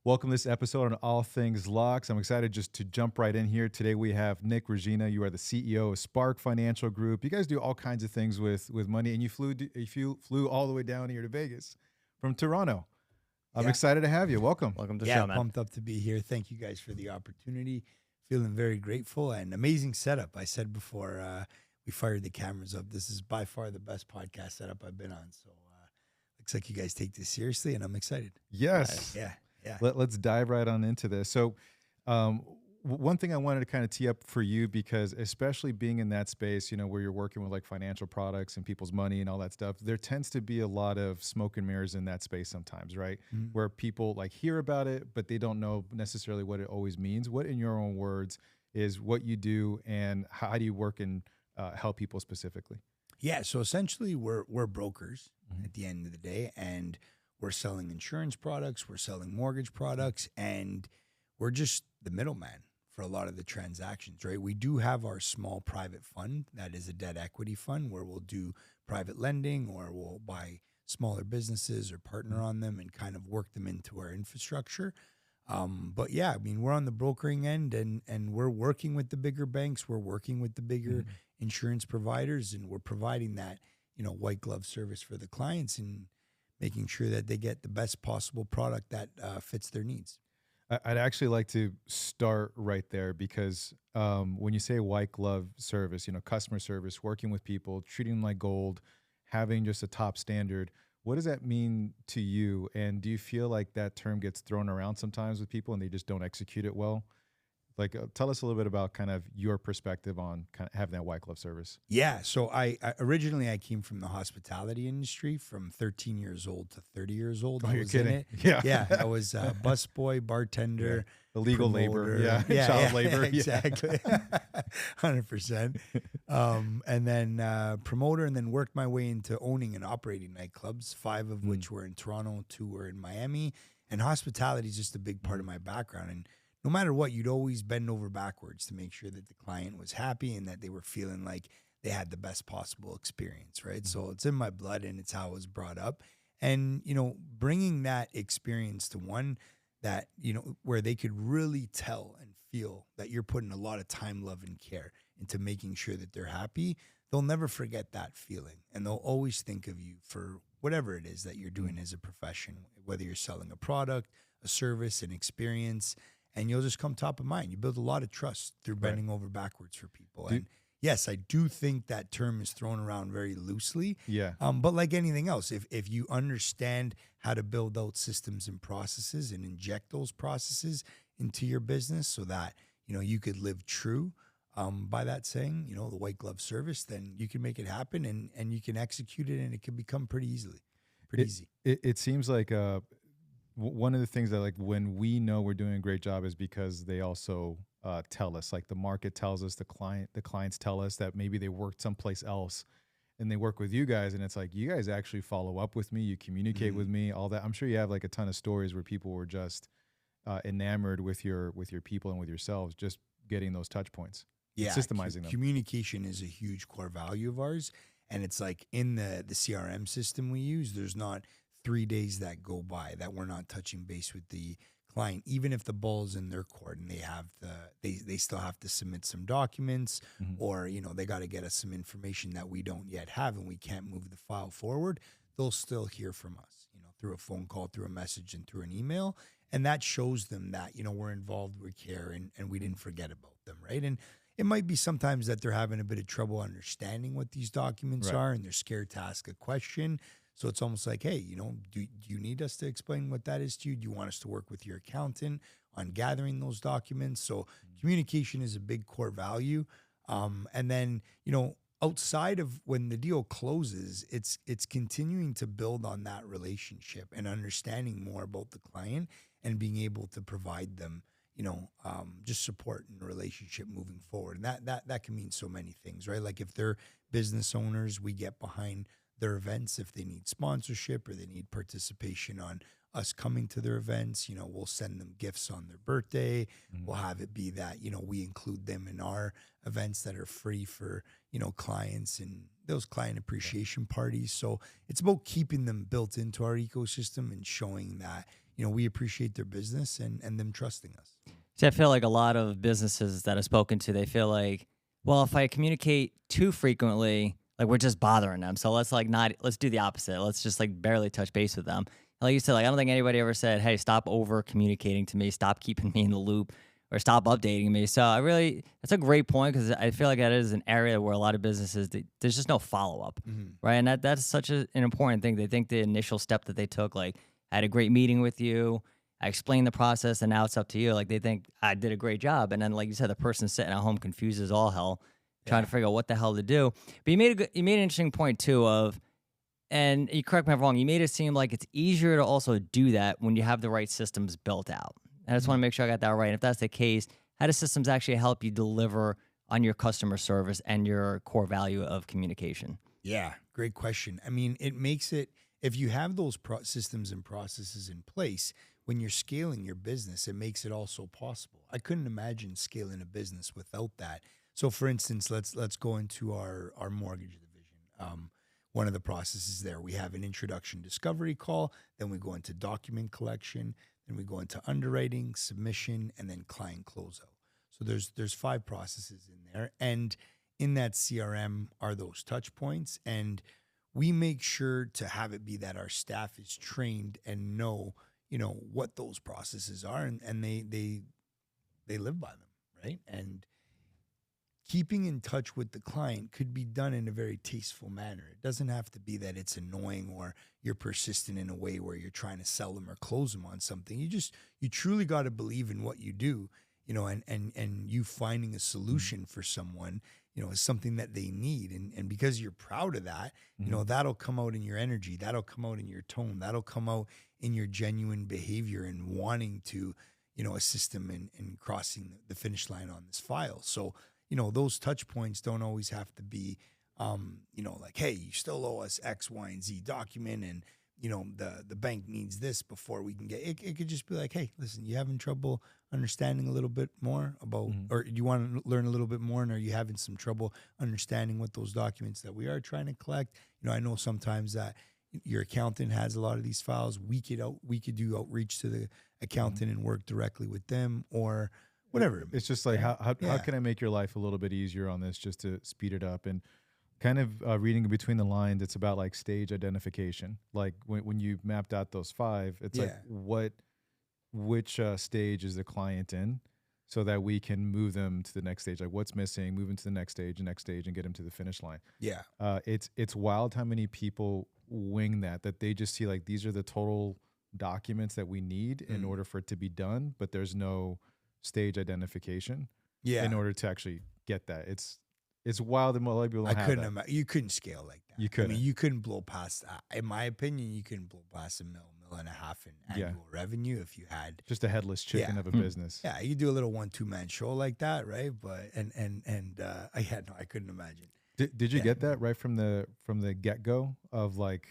Welcome to this episode on All Things LOCS. I'm excited just to jump right in here. Today we have Nick Regina. You are the CEO of Spark Financial Group. You guys do all kinds of things with money, and you flew all the way down here to Vegas from Toronto. I'm excited to have you. Welcome. Welcome to the show, man. Pumped up to be here. Thank you guys for the opportunity. Feeling very grateful and amazing setup. I said before we fired the cameras up, this is by far the best podcast setup I've been on. So looks like you guys take this seriously, and I'm excited. Yes. Yeah. Let's dive right on into this. So one thing I wanted to kind of tee up for you, because especially being in that space, where you're working with like financial products and people's money and all that stuff, there tends to be a lot of smoke and mirrors in that space sometimes, right? Mm-hmm. Where people like hear about it, but they don't know necessarily what it always means. What, in your own words, is what you do, and how do you work and help people specifically? Yeah. So essentially we're brokers at the end of the day, and we're selling insurance products, we're selling mortgage products, and we're just the middleman for a lot of the transactions, right? We do have our small private fund that is a debt equity fund where we'll do private lending, or we'll buy smaller businesses or partner on them and kind of work them into our infrastructure. But yeah, I mean, we're on the brokering end, and we're working with the bigger banks, we're working with the bigger insurance providers, and we're providing that, white glove service for the clients and making sure that they get the best possible product that fits their needs. I'd actually like to start right there, because when you say white glove service, customer service, working with people, treating them like gold, having just a top standard, what does that mean to you? And do you feel like that term gets thrown around sometimes with people and they just don't execute it well? Like, tell us a little bit about kind of your perspective on kind of having that white glove service. Yeah. So I originally I came from the hospitality industry from 13 years old to 30 years old. Oh, I you're was kidding. in it. Yeah. I was a busboy, bartender, Illegal promoter. labor. Child labor. Exactly. 100%. And then promoter, and then worked my way into owning and operating nightclubs, 5 of which were in Toronto, 2 were in Miami. And hospitality is just a big part of my background. And no matter what, you'd always bend over backwards to make sure that the client was happy and that they were feeling like they had the best possible experience, right? So it's in my blood, and it's how I was brought up. And, bringing that experience to one that, where they could really tell and feel that you're putting a lot of time, love, and care into making sure that they're happy, they'll never forget that feeling. And they'll always think of you for whatever it is that you're doing as a profession, whether you're selling a product, a service, an experience, and you'll just come top of mind. You build a lot of trust through bending over backwards for people. And yes, I do think that term is thrown around very loosely. Yeah. But like anything else, if you understand how to build out systems and processes and inject those processes into your business so that, you could live true by that saying, the white glove service, then you can make it happen, and you can execute it, and it can become pretty easy. It seems like one of the things that, like, when we know we're doing a great job is because they also tell us, like the market tells us, the clients tell us that maybe they worked someplace else and they work with you guys, and it's like, you guys actually follow up with me, you communicate with me, all that. I'm sure you have like a ton of stories where people were just enamored with your people and with yourselves, just getting those touch points, systemizing them. Communication is a huge core value of ours, and it's like in the CRM system we use, there's not 3 days that go by that we're not touching base with the client, even if the ball's in their court and they still have to submit some documents, or they got to get us some information that we don't yet have and we can't move the file forward. They'll still hear from us, through a phone call, through a message, and through an email, and that shows them that we're involved, we care, and we didn't forget about them, right? And it might be sometimes that they're having a bit of trouble understanding what these documents are, and they're scared to ask a question. So it's almost like, hey, do you need us to explain what that is to you? Do you want us to work with your accountant on gathering those documents? So communication is a big core value. And then, outside of when the deal closes, it's continuing to build on that relationship and understanding more about the client and being able to provide them, just support in the relationship moving forward. And that can mean so many things, right? Like if they're business owners, we get behind their events. If they need sponsorship or they need participation on us coming to their events, we'll send them gifts on their birthday. We'll have it be that, we include them in our events that are free for, clients and those client appreciation parties. So it's about keeping them built into our ecosystem and showing that, we appreciate their business and them trusting us. See, I feel like a lot of businesses that I've spoken to, they feel like, well, if I communicate too frequently, like we're just bothering them. So let's do the opposite. Let's just like barely touch base with them. And like you said, like I don't think anybody ever said, hey, stop over communicating to me, stop keeping me in the loop, or stop updating me. So that's a great point, because I feel like that is an area where a lot of businesses, there's just no follow up, right? And that's such an important thing. They think the initial step that they took, like I had a great meeting with you, I explained the process, and now it's up to you. Like they think I did a great job, and then like you said, the person sitting at home confused as all hell, trying to figure out what the hell to do. But you made an interesting point too of, and you correct me if I'm wrong, you made it seem like it's easier to also do that when you have the right systems built out. And I just want to make sure I got that right. And if that's the case, how do systems actually help you deliver on your customer service and your core value of communication? Yeah, great question. I mean, it makes it, if you have those systems and processes in place, when you're scaling your business, it makes it also possible. I couldn't imagine scaling a business without that. So for instance, let's go into our mortgage division. One of the processes there, we have an introduction discovery call, then we go into document collection, then we go into underwriting, submission, and then client closeout. So there's 5 processes in there. And in that CRM are those touch points. And we make sure to have it be that our staff is trained and know, what those processes are, and they live by them, right? And keeping in touch with the client could be done in a very tasteful manner. It doesn't have to be that it's annoying or you're persistent in a way where you're trying to sell them or close them on something. You truly got to believe in what you do, and you finding a solution for someone, is something that they need. And because you're proud of that, that'll come out in your energy, that'll come out in your tone, that'll come out in your genuine behavior and wanting to, assist them in crossing the finish line on this file. So, those touch points don't always have to be, like, hey, you still owe us X, Y, and Z document, and, the bank needs this before we can get it. It could just be like, hey, listen, you having trouble understanding a little bit more about, or you want to learn a little bit more, and are you having some trouble understanding what those documents that we are trying to collect? I know sometimes that your accountant has a lot of these files. We could do outreach to the accountant and work directly with them, or whatever. It's just like, how can I make your life a little bit easier on this, just to speed it up? And kind of reading between the lines, it's about like stage identification. Like when you mapped out those 5, it's like which stage is the client in, so that we can move them to the next stage. Like what's missing, move them to the next stage, and get them to the finish line. Yeah. It's wild how many people wing that they just see like these are the total documents that we need in order for it to be done, but there's no stage identification in order to actually get that. It's wild that a lot of people don't have that. You couldn't scale like that. You couldn't. I mean, you couldn't blow past, in my opinion, you couldn't blow past $1.5 million in annual revenue if you had just a headless chicken of a business. Yeah, you do a little 1-2-man show like that, right? But I couldn't imagine. Did you get that right from the get go of like,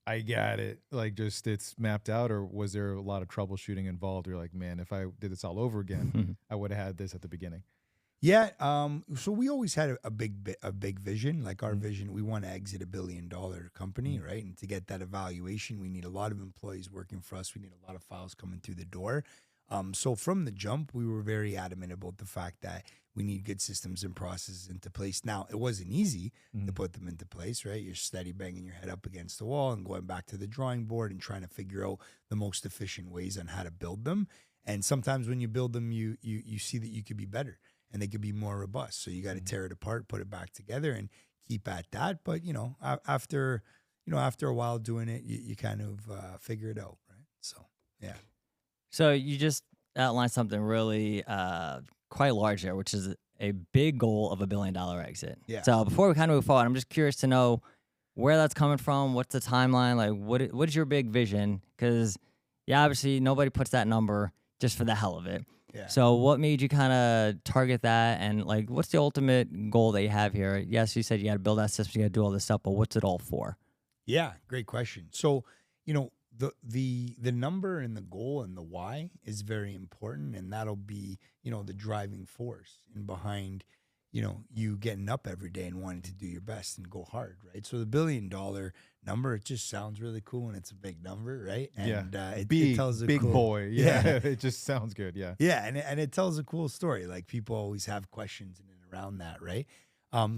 I got it, like just it's mapped out, or was there a lot of troubleshooting involved? You're like, man, if I did this all over again, I would have had this at the beginning. Yeah. So we always had a big vision. Like our vision, we want to exit $1 billion company, right? And to get that evaluation, we need a lot of employees working for us. We need a lot of files coming through the door. So from the jump, we were very adamant about the fact that we need good systems and processes into place. Now, it wasn't easy to put them into place, right? You're steady banging your head up against the wall and going back to the drawing board and trying to figure out the most efficient ways on how to build them. And sometimes when you build them, you see that you could be better and they could be more robust. So you got to tear it apart, put it back together, and keep at that. But after a while doing it, you kind of figure it out, right? So yeah. So you just outlined something really quite large there, which is a big goal of $1 billion exit. Yeah. So before we kind of move forward, I'm just curious to know where that's coming from. What's the timeline? Like, what is your big vision? Because obviously nobody puts that number just for the hell of it. Yeah. So what made you kind of target that? And like, what's the ultimate goal that you have here? Yes, you said you got to build that system, you got to do all this stuff, but what's it all for? Yeah, great question. So, the number and the goal and the why is very important, and that'll be, the driving force in behind, you getting up every day and wanting to do your best and go hard, right? So the $1 billion number, it just sounds really cool and it's a big number, right? And it tells a big cool, boy. Yeah. It just sounds good. Yeah. Yeah, and it tells a cool story. Like people always have questions in and around that, right?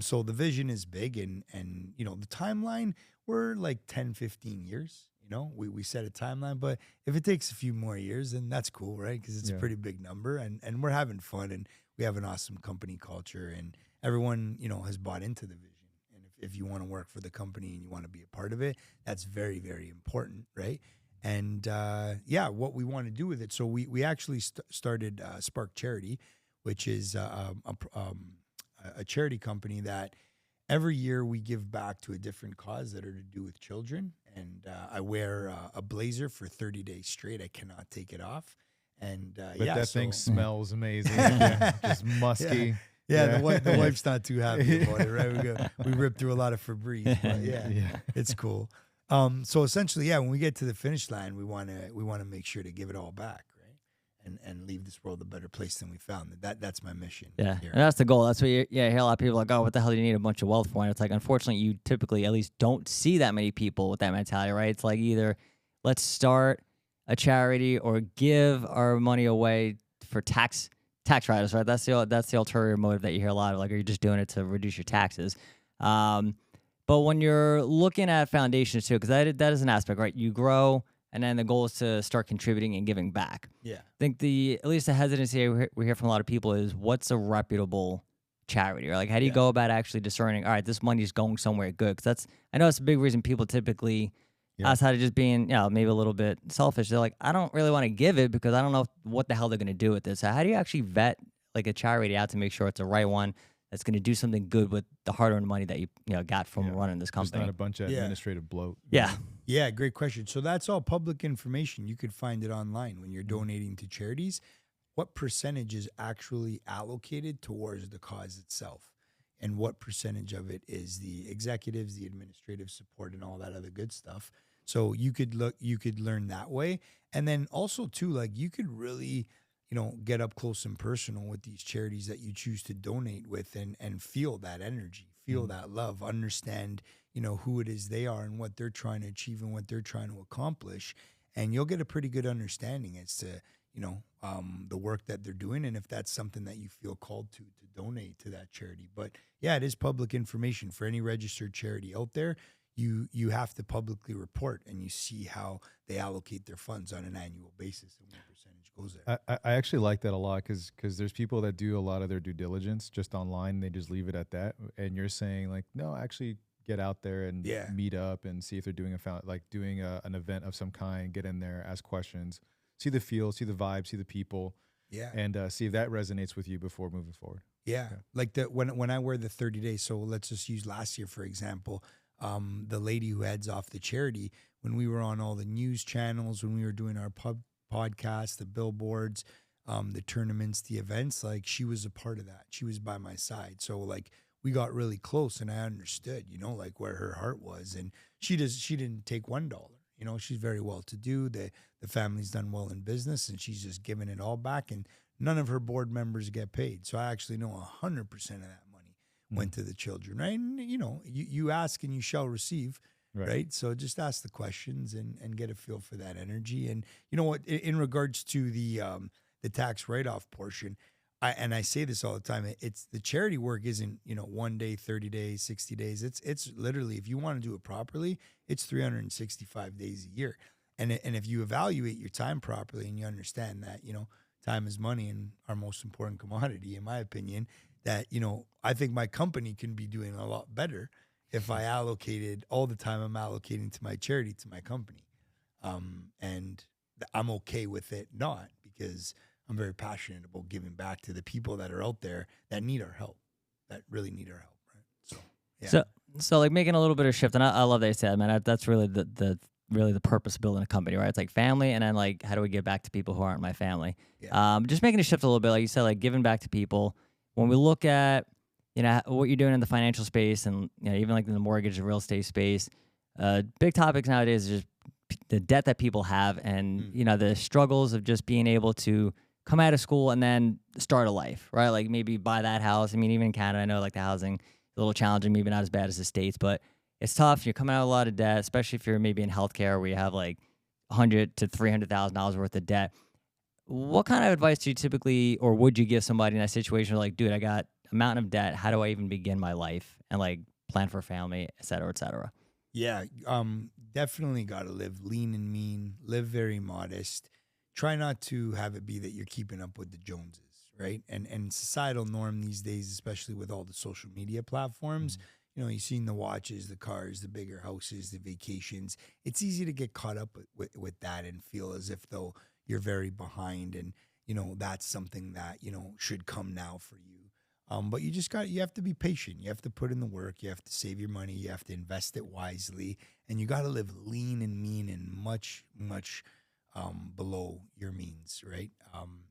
So the vision is big, and the timeline, we're like 10, 15 years. We set a timeline, but if it takes a few more years, then that's cool, right? Because it's a pretty big number, and we're having fun, and we have an awesome company culture, and everyone has bought into the vision. And if you want to work for the company and you want to be a part of it, that's very, very important, right? And what we want to do with it. So we actually started Spark Charity, which is a charity company that every year we give back to a different cause that are to do with children. And I wear a blazer for 30 days straight. I cannot take it off. And that thing smells amazing. Just musky. Yeah, the wife's not too happy about it, right? We ripped through a lot of Febreze, but it's cool. So essentially, when we get to the finish line, we want to make sure to give it all back, right? And leave this world a better place than we found it. That's my mission. Yeah, and that's the goal. That's what you hear a lot of people like, oh, what the hell do you need a bunch of wealth for? And it's like, unfortunately, you typically at least don't see that many people with that mentality, right? It's like either let's start a charity or give our money away for tax write-offs, right? That's the ulterior motive that you hear a lot of. Like, are you just doing it to reduce your taxes? But when you're looking at foundations too, because that is an aspect, right? You grow, and then the goal is to start contributing and giving back. Yeah. I think at least the hesitancy we hear from a lot of people is, what's a reputable charity? Or like, how do you go about actually discerning, all right, this money is going somewhere good? Because I know it's a big reason people typically, outside of just being, maybe a little bit selfish, they're like, I don't really want to give it because I don't know what the hell they're going to do with this. So how do you actually vet like a charity out to make sure it's the right one that's going to do something good with the hard-earned money that you got from running this company? Just not a bunch of administrative bloat. Yeah. Yeah, great question. So that's all public information. You could find it online when you're donating to charities. What percentage is actually allocated towards the cause itself? And what percentage of it is the executives, the administrative support, and all that other good stuff? So you could learn that way. And then also too, like you could really, get up close and personal with these charities that you choose to donate with and feel that energy, feel that love, understand, who it is they are and what they're trying to achieve and what they're trying to accomplish. And you'll get a pretty good understanding as to, the work that they're doing, and if that's something that you feel called to donate to that charity. But yeah, it is public information for any registered charity out there. You have to publicly report, and you see how they allocate their funds on an annual basis and what percentage goes there. I actually like that a lot because there's people that do a lot of their due diligence just online. They just leave it at that. And you're saying like, no, actually get out there and meet up and see if they're doing an event of some kind, get in there, ask questions, see the feel, see the vibe, see the people, and see if that resonates with you before moving forward. Yeah. Like when I wear the 30 days, so let's just use last year, for example, the lady who heads off the charity, when we were on all the news channels, when we were doing our podcast, the billboards, the tournaments, the events, like she was a part of that. She was by my side. So like we got really close, and I understood, like where her heart was. And she didn't take $1. She's very well to do. The family's done well in business, and she's just giving it all back. And none of her board members get paid. So I actually know 100% of that money went to the children, right? And, you ask and you shall receive, right? So just ask the questions and get a feel for that energy. And you know what, in regards to the tax write-off portion, I say this all the time, it's the charity work isn't, 1 day, 30 days, 60 days. It's literally, if you want to do it properly, it's 365 days a year. And if you evaluate your time properly and you understand that, time is money and our most important commodity, in my opinion, that, I think my company can be doing a lot better if I allocated all the time I'm allocating to my charity, to my company. And I'm okay with it not, because I'm very passionate about giving back to the people that are out there that need our help, that really need our help, right? So, yeah. So like making a little bit of shift, and I love that you said, man, that's really the purpose of building a company, right? It's like family, and then like, how do we give back to people who aren't my family? Yeah. Just making a shift a little bit, like you said, like giving back to people. When we look at, what you're doing in the financial space, and even like in the mortgage and real estate space, big topics nowadays is just the debt that people have, and the struggles of just being able to come out of school and then start a life, right? Like maybe buy that house. I mean, even in Canada, I know like the housing is a little challenging, maybe not as bad as the States, but it's tough. You're coming out of a lot of debt, especially if you're maybe in healthcare where you have like 100 to $300,000 worth of debt. What kind of advice do you typically, or would you give somebody in that situation? Like, dude, I got a mountain of debt. How do I even begin my life and like plan for a family, et cetera, et cetera? Yeah, definitely got to live lean and mean, live very modest. Try not to have it be that you're keeping up with the Joneses, right? And societal norm these days, especially with all the social media platforms, you've seen the watches, the cars, the bigger houses, the vacations. It's easy to get caught up with that and feel as if though you're very behind and, that's something that, should come now for you. But you have to be patient. You have to put in the work. You have to save your money. You have to invest it wisely. And you got to live lean and mean and much, much below your means, right?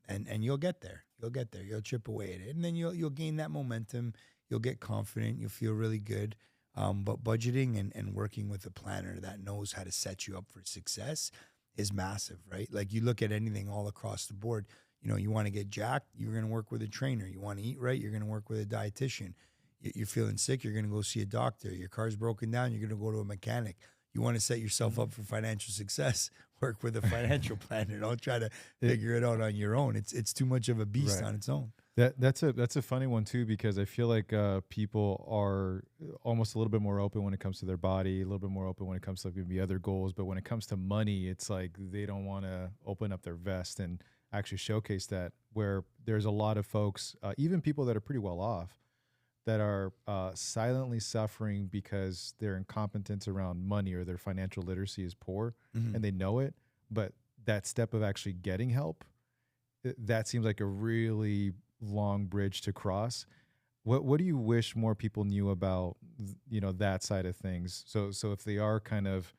And you'll get there. You'll get there. You'll chip away at it. And then you'll gain that momentum. You'll get confident. You'll feel really good. But budgeting and working with a planner that knows how to set you up for success is massive, right? Like you look at anything all across the board. You want to get jacked, you're going to work with a trainer. You want to eat right, you're going to work with a dietitian. You're feeling sick, you're going to go see a doctor. Your car's broken down, you're going to go to a mechanic. You want to set yourself up for financial success, work with a financial planner. Don't try to figure it out on your own. It's too much of a beast on its own. That's a funny one too, because I feel like people are almost a little bit more open when it comes to their body, a little bit more open when it comes to maybe other goals. But when it comes to money, it's like they don't want to open up their vest and actually showcase that, where there's a lot of folks, even people that are pretty well off, that are silently suffering because their incompetence around money or their financial literacy is poor, and they know it. But that step of actually getting help, that seems like a really long bridge to cross. What do you wish more people knew about, that side of things? So if they are kind of,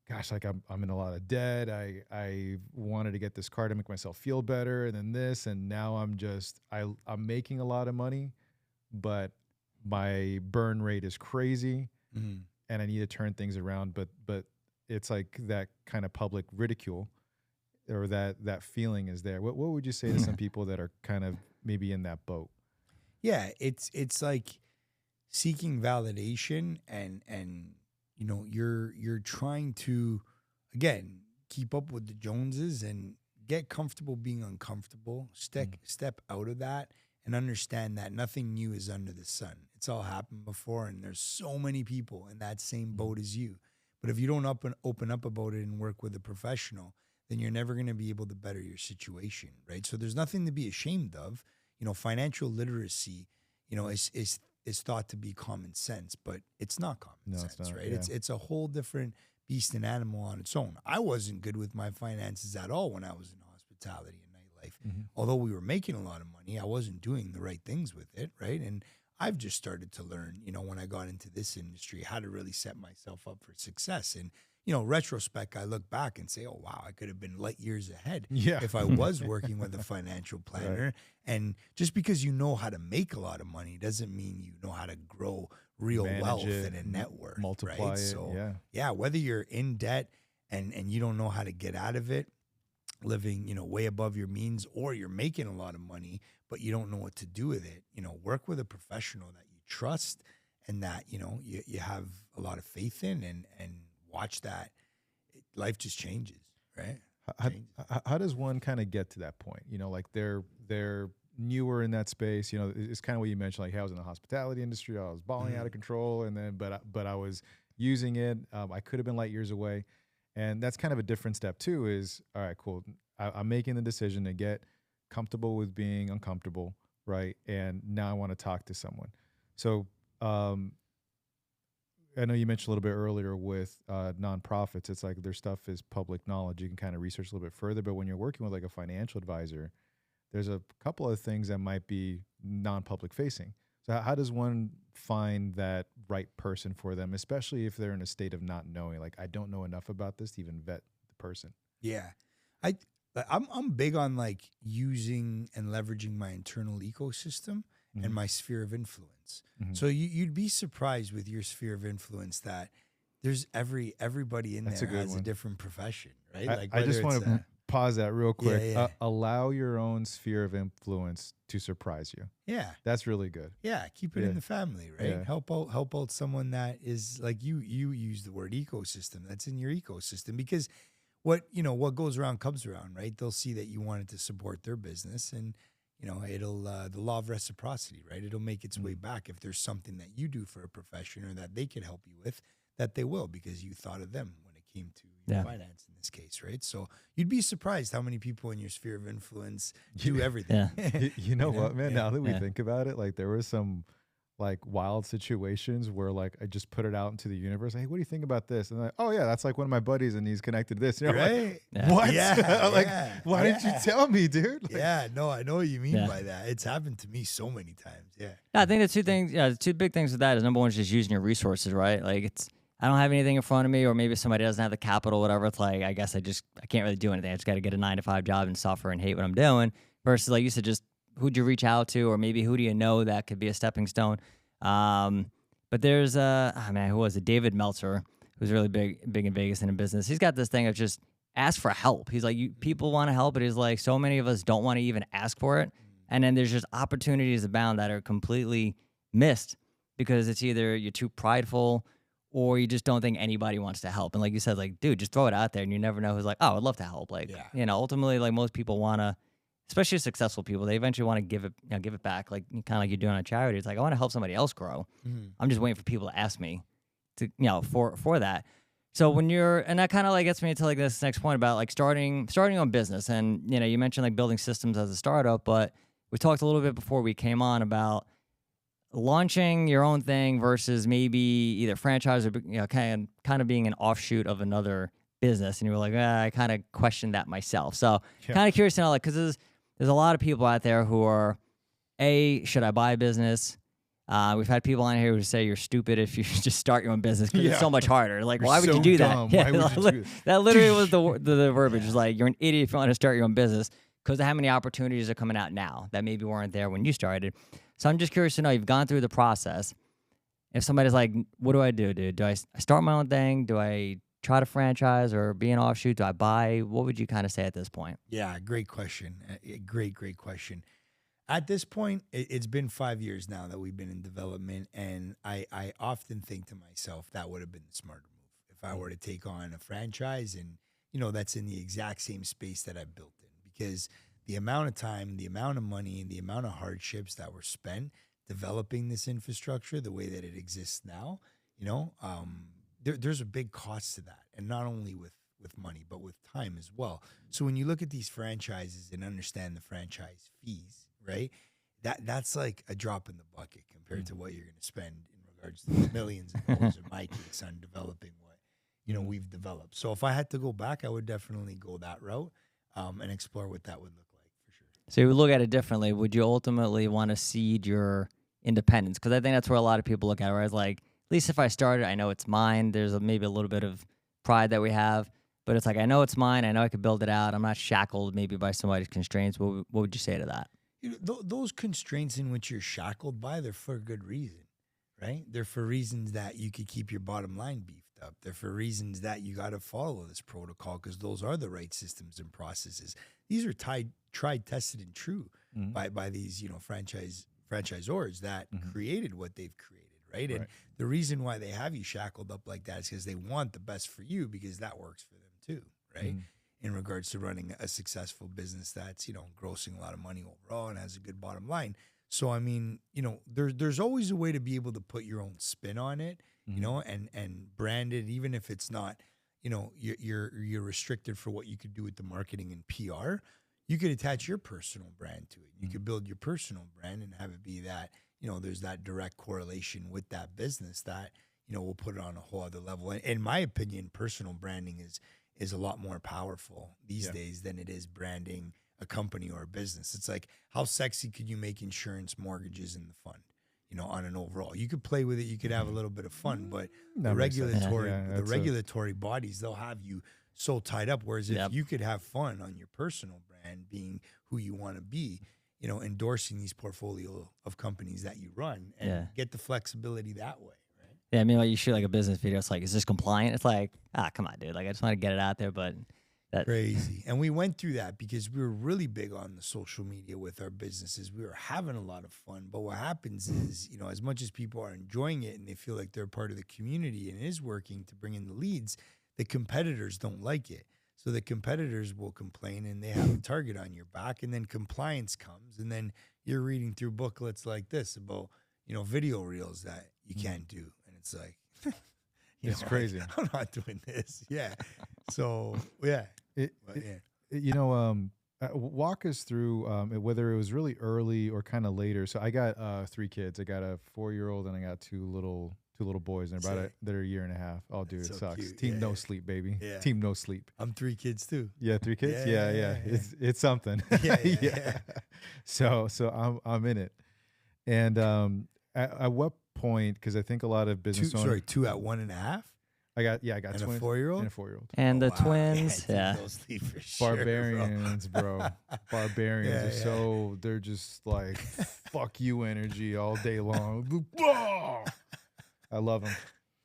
gosh, like I'm in a lot of debt. I wanted to get this car to make myself feel better, and then this, and now I'm making a lot of money, but my burn rate is crazy, and I need to turn things around. But it's like that kind of public ridicule, or that feeling is there. What would you say to some people that are kind of maybe in that boat? Yeah, it's like seeking validation and you're trying to, again, keep up with the Joneses and get comfortable being uncomfortable, step out of that and understand that nothing new is under the sun. It's all happened before, and there's so many people in that same boat as you. But if you don't open up about it and work with a professional, then you're never going to be able to better your situation, right? So there's nothing to be ashamed of. Financial literacy, is thought to be common sense, but it's not common sense, it's not, right? yeah. It's a whole different beast and animal on its own. I wasn't good with my finances at all when I was in hospitality and nightlife. Although we were making a lot of money, I wasn't doing the right things with it, right? And I've just started to learn, when I got into this industry, how to really set myself up for success. And retrospect, I look back and say, oh, wow, I could have been light years ahead if I was working with a financial planner. Right. And just because you know how to make a lot of money doesn't mean you know how to grow real wealth and a network. Multiply right? it. So, yeah, whether you're in debt and you don't know how to get out of it, living, way above your means, or you're making a lot of money, but you don't know what to do with it, work with a professional that you trust and that, you have a lot of faith in and watch that. Life just changes, right? How does one kind of get to that point? Like they're newer in that space. It's kind of what you mentioned. Like, hey, I was in the hospitality industry, I was balling out of control, and then but I was using it. I could have been light years away, and that's kind of a different step too. Is all right, cool. I'm making the decision to get comfortable with being uncomfortable, right? And now I want to talk to someone. So. I know you mentioned a little bit earlier with nonprofits, it's like their stuff is public knowledge. You can kind of research a little bit further, but when you're working with like a financial advisor, there's a couple of things that might be non-public facing. So how does one find that right person for them, especially if they're in a state of not knowing, like, I don't know enough about this to even vet the person? Yeah. I'm big on like using and leveraging my internal ecosystem and my sphere of influence. So you'd be surprised with your sphere of influence that there's everybody in there has a different profession, right? I just want pause that real quick. Yeah. Allow your own sphere of influence to surprise you. Yeah. That's really good. Yeah. Keep it in the family, right? Yeah. Help out someone that is like you use the word ecosystem. That's in your ecosystem, because what goes around comes around, right? They'll see that you wanted to support their business, and it'll the law of reciprocity, right? It'll make its way back. If there's something that you do for a profession or that they can help you with, that they will, because you thought of them when it came to finance in this case, right? So you'd be surprised how many people in your sphere of influence do everything. You know what, man? Now that we Yeah. think about it, like there were some like wild situations where like I just put it out into the universe. Hey, what do you think about this? And like, oh yeah, that's like one of my buddies, and he's connected to this. You know, Right? like, what? Yeah, like, yeah, why didn't you tell me, dude? Like, Yeah, no, I know what you mean Yeah. by that. It's happened to me so many times. Yeah. I think the two things, the two big things with that is number one is just using your resources, right? Like I don't have anything in front of me, or maybe somebody doesn't have the capital, whatever. It's like, I guess I can't really do anything. I just got to get a 9-to-5 job and suffer and hate what I'm doing. Versus, like you said, just who'd you reach out to, or maybe who do you know that could be a stepping stone. But there's who was it? David Meltzer, who's really big in Vegas and in business. He's got this thing of just ask for help. He's like, people want to help, but he's like, so many of us don't want to even ask for it. And then there's just opportunities abound that are completely missed because it's either you're too prideful or you just don't think anybody wants to help. And like you said, like, dude, just throw it out there, and you never know who's like, oh, I'd love to help. Like, ultimately, like most people want to, especially successful people, they eventually want to give it back. Like kind of like you're doing on a charity. It's like, I want to help somebody else grow. I'm just waiting for people to ask me to, for that. So when and that kind of like gets me into like this next point about like starting your own business. And, you mentioned like building systems as a startup, but we talked a little bit before we came on about launching your own thing versus maybe either franchise or, kind of being an offshoot of another business. And you were like, I kind of questioned that myself. So kind of curious to know, like, because there's a lot of people out there who are, should I buy a business? We've had people on here who say you're stupid if you just start your own business because it's so much harder. Like, why would you do that? Why would you do that literally was the verbiage. It's like, you're an idiot if you want to start your own business because of how many opportunities are coming out now that maybe weren't there when you started. So I'm just curious to know, you've gone through the process. If somebody's like, what do I do, dude? Do I start my own thing? Do I try to franchise or be an offshoot? Do I buy? What would you kind of say at this point? Yeah, great question. Great question. At this point, it's been 5 years now that we've been in development, and I often think to myself that would have been the smarter move if I were to take on a franchise and, that's in the exact same space that I built in, because the amount of time, the amount of money, and the amount of hardships that were spent developing this infrastructure the way that it exists now, there's a big cost to that, and not only with money, but with time as well. So when you look at these franchises and understand the franchise fees, right, that's like a drop in the bucket compared to what you're going to spend in regards to the millions of dollars in my case on developing what we've developed. So if I had to go back, I would definitely go that route and explore what that would look like for sure. So you would look at it differently. Would you ultimately want to cede your independence? Because I think that's where a lot of people look at it, where it's like, at least if I started, I know it's mine. There's maybe a little bit of pride that we have, but it's like, I know it's mine. I know I could build it out. I'm not shackled maybe by somebody's constraints. What would you say to that? Those constraints in which you're shackled by, they're for a good reason, right? They're for reasons that you could keep your bottom line beefed up. They're for reasons that you got to follow this protocol because those are the right systems and processes. These are tried, tested, and true by these franchisors that created what they've created, right? And the reason why they have you shackled up like that is because they want the best for you, because that works for them too, right? In regards to running a successful business that's, grossing a lot of money overall and has a good bottom line. So, I mean, there's always a way to be able to put your own spin on it, and brand it, even if it's not, you're restricted for what you could do with the marketing and PR. You could attach your personal brand to it. You could build your personal brand and have it be that, there's that direct correlation with that business that, will put it on a whole other level. And in my opinion, personal branding is a lot more powerful these days than it is branding a company or a business. It's like, how sexy could you make insurance, mortgages, and the fund, on an overall? You could play with it, you could have a little bit of fun, but the regulatory bodies, they'll have you so tied up. Whereas if you could have fun on your personal brand, being who you want to be, endorsing these portfolio of companies that you run and get the flexibility that way. Yeah, I mean, like you shoot like a business video. It's like, is this compliant? It's like, come on, dude. Like, I just want to get it out there, but That Crazy. And we went through that because we were really big on the social media with our businesses. We were having a lot of fun. But what happens is, you know, as much as people are enjoying it and they feel like they're part of the community and it is working to bring in the leads, the competitors don't like it. So the competitors will complain and they have a target on your back. And then compliance comes. And then you're reading through booklets like this about, you know, video reels that you can't do. And it's like, It's crazy. Like, I'm not doing this. Yeah. So, yeah. You know, walk us through whether it was really early or kind of later. So I got 3 kids. I got a 4-year-old and I got two little boys, and they're a year and a half. Oh, dude, That's it so sucks. cute. Team Yeah, no yeah. sleep, baby. Yeah. Team no sleep. I'm 3 kids too. Yeah, 3 kids. Yeah, Yeah. yeah. It's something. Yeah. So I'm in it. And at what point? Because I think a lot of business owners. 2 at 1.5. I got And twins a 4-year-old. and a 4-year-old. and the Wow. twins, Team yeah. no sleep for sure, Barbarians, bro. Barbarians Yeah, are yeah. so they're just like fuck you energy all day long. I love them.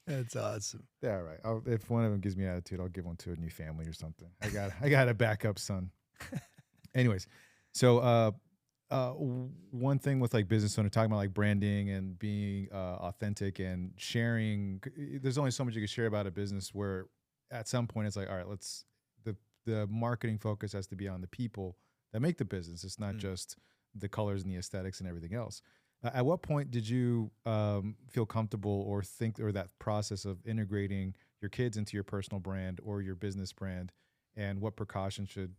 That's awesome. Yeah, right. If one of them gives me attitude, I'll give one to a new family or something. I got a backup son. Anyways, so one thing with like business owner talking about like branding and being authentic and sharing. There's only so much you can share about a business where at some point it's like, all right, the marketing focus has to be on the people that make the business. It's not just the colors and the aesthetics and everything else. At what point did you feel comfortable or think, or that process of integrating your kids into your personal brand or your business brand, and what precautions should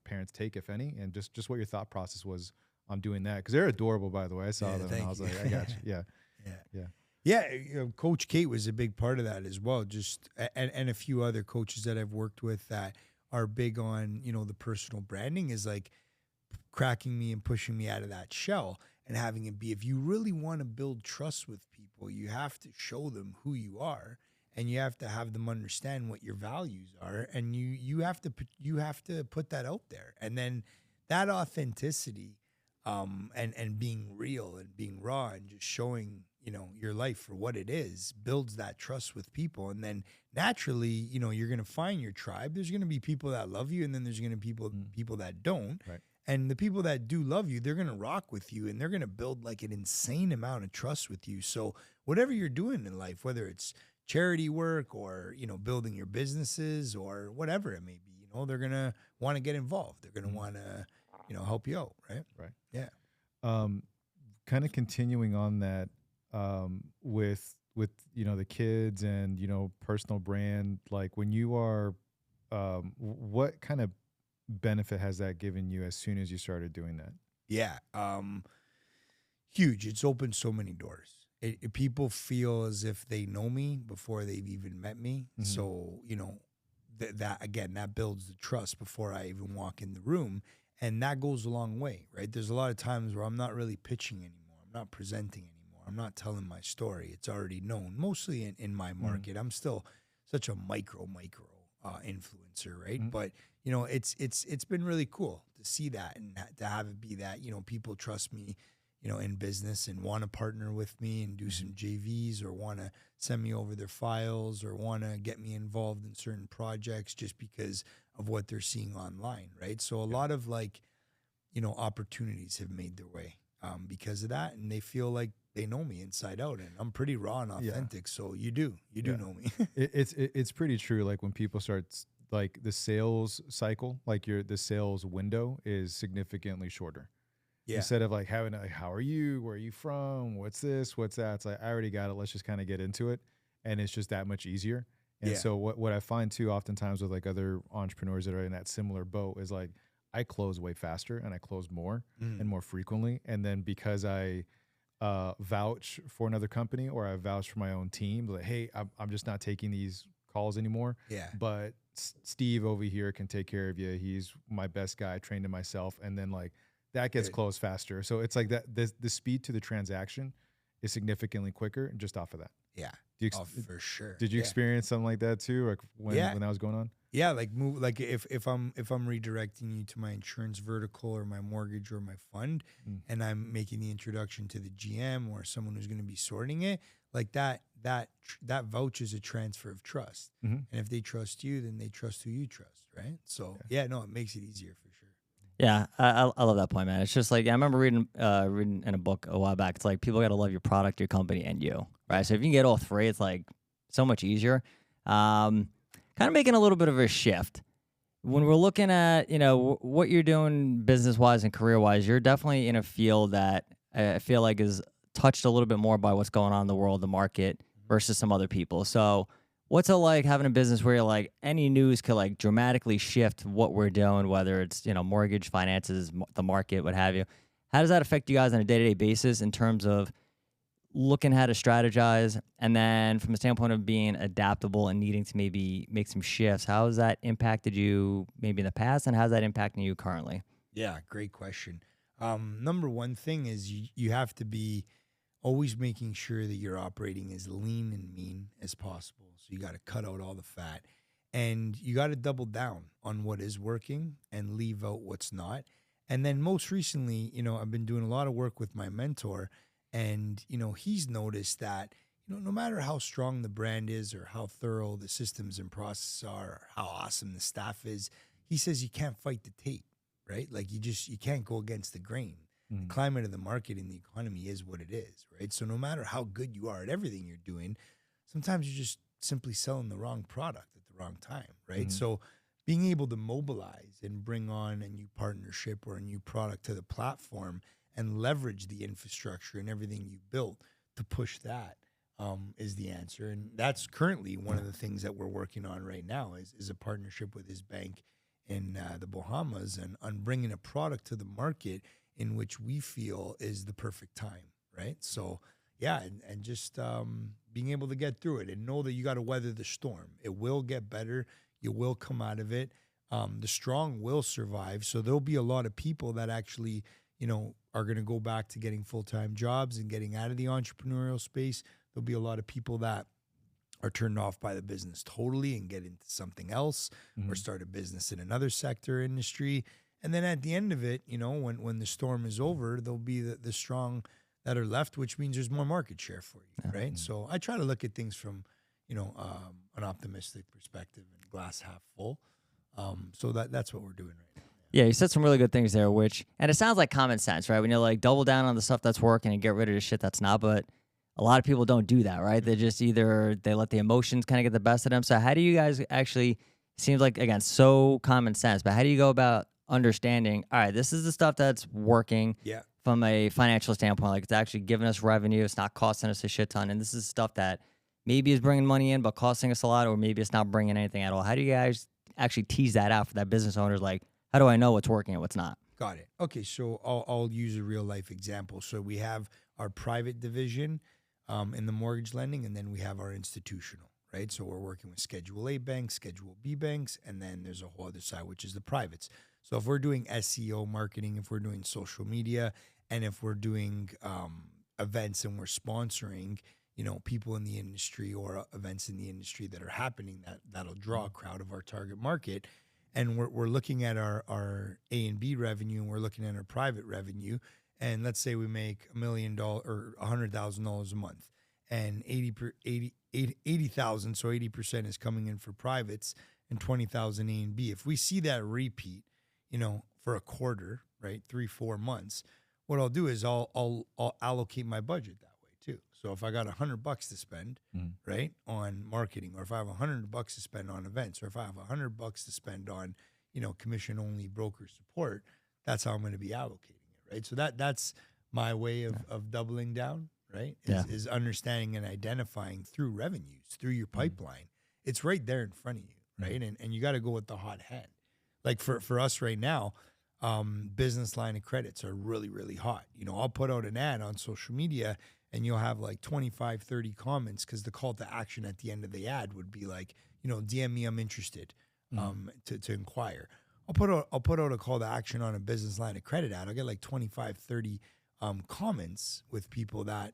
parents take, if any, and just what your thought process was on doing that? Because they're adorable, by the way. I saw them and I was like, I got you. Yeah. Yeah, you know, Coach Kate was a big part of that as well. Just and a few other coaches that I've worked with that are big on, you know, the personal branding is like cracking me and pushing me out of that shell and having it be, if you really want to build trust with people, you have to show them who you are and you have to have them understand what your values are, and you have to put that out there. And then that authenticity and being real and being raw and just showing, you know, your life for what it is builds that trust with people. And then naturally, you know, you're going to find your tribe. There's going to be people that love you, and then there's going to be people that don't. Right. And the people that do love you, they're going to rock with you, and they're going to build like an insane amount of trust with you. So whatever you're doing in life, whether it's charity work or, you know, building your businesses or whatever it may be, you know, they're going to want to get involved. They're going to want to, you know, help you out. Right. Right. Yeah. Kind of continuing on that, with you know, the kids and, you know, personal brand, like when you are what kind of benefit has that given you as soon as you started doing that? Yeah. Huge. It's opened so many doors. People feel as if they know me before they've even met me. Mhm. So, you know, that again, that builds the trust before I even walk in the room. And that goes a long way, right? There's a lot of times where I'm not really pitching anymore. I'm not presenting anymore. I'm not telling my story. It's already known, mostly in my market. I'm still such a micro influencer, right? But, you know, it's been really cool to see that and to have it be that, you know, people trust me, you know, in business and want to partner with me and do some JVs or want to send me over their files or want to get me involved in certain projects just because of what they're seeing online, right? So a lot of like, you know, opportunities have made their way because of that, and they feel like they know me inside out, and I'm pretty raw and authentic. So you do know me. It's pretty true. Like when people start, like the sales cycle, like the sales window is significantly shorter. Yeah. Instead of like having like, how are you? Where are you from? What's this? What's that? It's like, I already got it. Let's just kind of get into it. And it's just that much easier. And so what I find too, oftentimes with like other entrepreneurs that are in that similar boat, is like, I close way faster and I close more and more frequently. And then because I vouch for another company or I vouch for my own team, like, hey, I'm just not taking these calls anymore. Yeah. But Steve over here can take care of you. He's my best guy. I trained him myself. And then like that gets closed faster. So it's like that the speed to the transaction is significantly quicker just off of that. Yeah. For sure. Did you experience something like that too? Like when that was going on? Yeah, like if I'm redirecting you to my insurance vertical or my mortgage or my fund, and I'm making the introduction to the GM or someone who's going to be sorting it, like that vouches a transfer of trust. Mhm. And if they trust you, then they trust who you trust, right? So yeah, no, it makes it easier for sure. Yeah, I love that point, man. It's just like I remember reading in a book a while back. It's like people got to love your product, your company, and you, right? So if you can get all three, it's like so much easier. Kind of making a little bit of a shift when we're looking at what you're doing business wise and career wise. You're definitely in a field that I feel like is touched a little bit more by what's going on in the world, the market versus some other people. So what's it like having a business where you're like any news could like dramatically shift what we're doing, whether it's, mortgage, finances, the market, what have you? How does that affect you guys on a day-to-day basis in terms of looking how to strategize? And then from a standpoint of being adaptable and needing to maybe make some shifts, how has that impacted you maybe in the past, and how's that impacting you currently? Yeah, great question. Number one thing is you have to be always making sure that you're operating as lean and mean as possible. So you got to cut out all the fat, and you got to double down on what is working and leave out what's not. And then most recently, I've been doing a lot of work with my mentor, and, he's noticed that, no matter how strong the brand is or how thorough the systems and processes are or how awesome the staff is, he says you can't fight the tape, right? Like you can't go against the grain. The climate of the market and the economy is what it is, right? So no matter how good you are at everything you're doing, sometimes you're just simply selling the wrong product at the wrong time, right? So being able to mobilize and bring on a new partnership or a new product to the platform and leverage the infrastructure and everything you built to push that is the answer. And that's currently one of the things that we're working on right now is a partnership with his bank in the Bahamas and on bringing a product to the market in which we feel is the perfect time, right? So, yeah, and just being able to get through it and know that you got to weather the storm. It will get better. You will come out of it. The strong will survive. So there'll be a lot of people that actually, are going to go back to getting full-time jobs and getting out of the entrepreneurial space. There'll be a lot of people that are turned off by the business totally and get into something else or start a business in another sector industry. And then at the end of it, when the storm is over, there'll be the strong that are left, which means there's more market share for you, right? So I try to look at things from, an optimistic perspective and glass half full. So that's what we're doing right now. Yeah, you said some really good things there, and it sounds like common sense, right? When you're like double down on the stuff that's working and get rid of the shit that's not, but a lot of people don't do that, right? They just they let the emotions kind of get the best of them. So how do you guys actually, seems like, again, so common sense, but how do you go about understanding, all right, this is the stuff that's working from a financial standpoint, like it's actually giving us revenue, it's not costing us a shit ton, and this is stuff that maybe is bringing money in but costing us a lot, or maybe it's not bringing anything at all. How do you guys actually tease that out for that business owner's like, how do I know what's working and what's not? Got it. Okay, so I'll use a real life example. So we have our private division in the mortgage lending, and then we have our institutional, right? So we're working with Schedule A banks, Schedule B banks, and then there's a whole other side, which is the privates. So if we're doing SEO marketing, if we're doing social media, and if we're doing events and we're sponsoring, people in the industry or events in the industry that are happening that'll draw a crowd of our target market, and we're looking at our A and B revenue, and we're looking at our private revenue, and let's say we make $1 million or $100,000 a month, and 80,000, so 80% is coming in for privates, and 20,000 A and B. If we see that repeat, for a quarter, right, 3-4 months, what I'll do is I'll allocate my budget that way too. So if I got $100 to spend, right, on marketing, or if I have $100 to spend on events, or if I have $100 to spend on, commission only broker support, that's how I'm going to be allocating it, right? So that's my way of doubling down, right? Is understanding and identifying through revenues, through your pipeline. It's right there in front of you, right? And you got to go with the hot hand. Like for us right now, business line of credits are really, really hot. I'll put out an ad on social media and you'll have like 25, 30 comments because the call to action at the end of the ad would be like, DM me, I'm interested to inquire. I'll put out a call to action on a business line of credit ad. I'll get like 25, 30 comments with people that,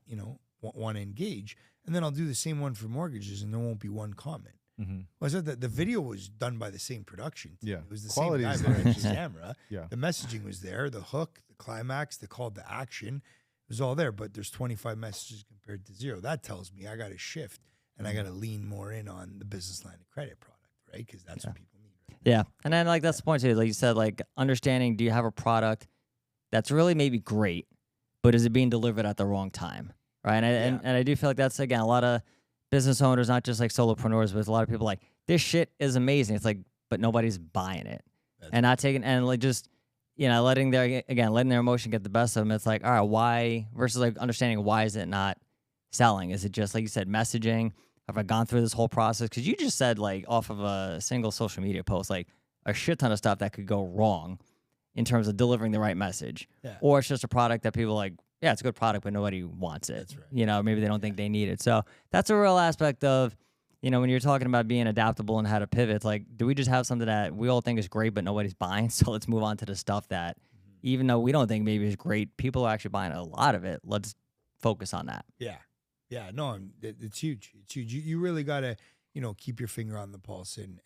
want to engage. And then I'll do the same one for mortgages and there won't be one comment. Well, I said that the video was done by the same production team. Yeah. It was the Quality same guy is behind there. the camera. Yeah. The messaging was there, the hook, the climax, the call to action. It was all there, but there's 25 messages compared to 0. That tells me I got to shift and I got to lean more in on the business line of credit product, right? Because that's what people need. Right? Yeah. And then like that's the point too. Like you said, like understanding, do you have a product that's really maybe great, but is it being delivered at the wrong time? Right. And I do feel like that's again a lot of business owners, not just like solopreneurs, but a lot of people like this shit is amazing. It's like, but nobody's buying it. That's And not taking and like just letting their emotion get the best of them. It's like, all right, why versus like understanding why is it not selling? Is it just like you said, messaging? Have I gone through this whole process? Because you just said like off of a single social media post, like a shit ton of stuff that could go wrong in terms of delivering the right message. Yeah. Or it's just a product that people like, yeah, it's a good product, but nobody wants it. That's right. Maybe they don't think they need it. So that's a real aspect of, when you're talking about being adaptable and how to pivot, it's like, do we just have something that we all think is great, but nobody's buying? So let's move on to the stuff that, even though we don't think maybe is great, people are actually buying a lot of it. Let's focus on that. Yeah. Yeah. No, it's huge. It's huge. You really got to, keep your finger on the pulse and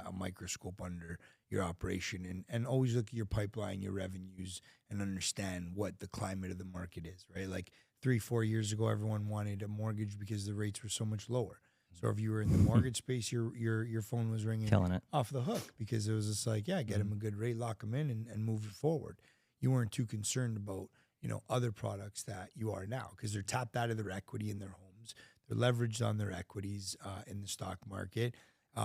a microscope under your operation and always look at your pipeline, your revenues, and understand what the climate of the market is, right? Like 3-4 years ago, everyone wanted a mortgage because the rates were so much lower. So if you were in the mortgage space, your phone was ringing Killing it. off the hook because it was just like, yeah, get them a good rate, lock them in, and move it forward. You weren't too concerned about, other products that you are now because they're tapped out of their equity in their homes. They're leveraged on their equities in the stock market.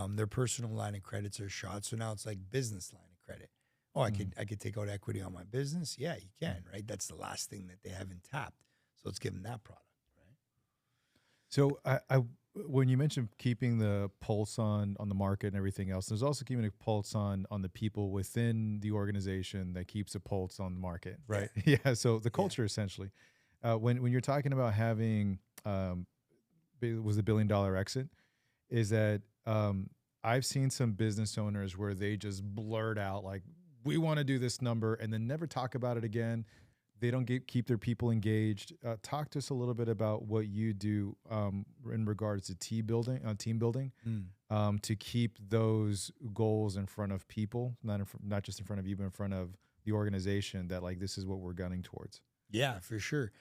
Their personal line of credits are shot. So now it's like business line of credit. Oh, I could take out equity on my business. Yeah, you can, right? That's the last thing that they haven't tapped. So let's give them that product, right? So I when you mentioned keeping the pulse on the market and everything else, there's also keeping a pulse on the people within the organization that keeps a pulse on the market, right? Yeah. So the culture essentially, when you're talking about having was the $1 billion exit, is that I've seen some business owners where they just blurt out like, we want to do this number and then never talk about it again. They don't keep their people engaged. Talk to us a little bit about what you do in regards to team building, to keep those goals in front of people, not just in front of you, but in front of the organization. That like this is what we're gunning towards. Yeah, for sure.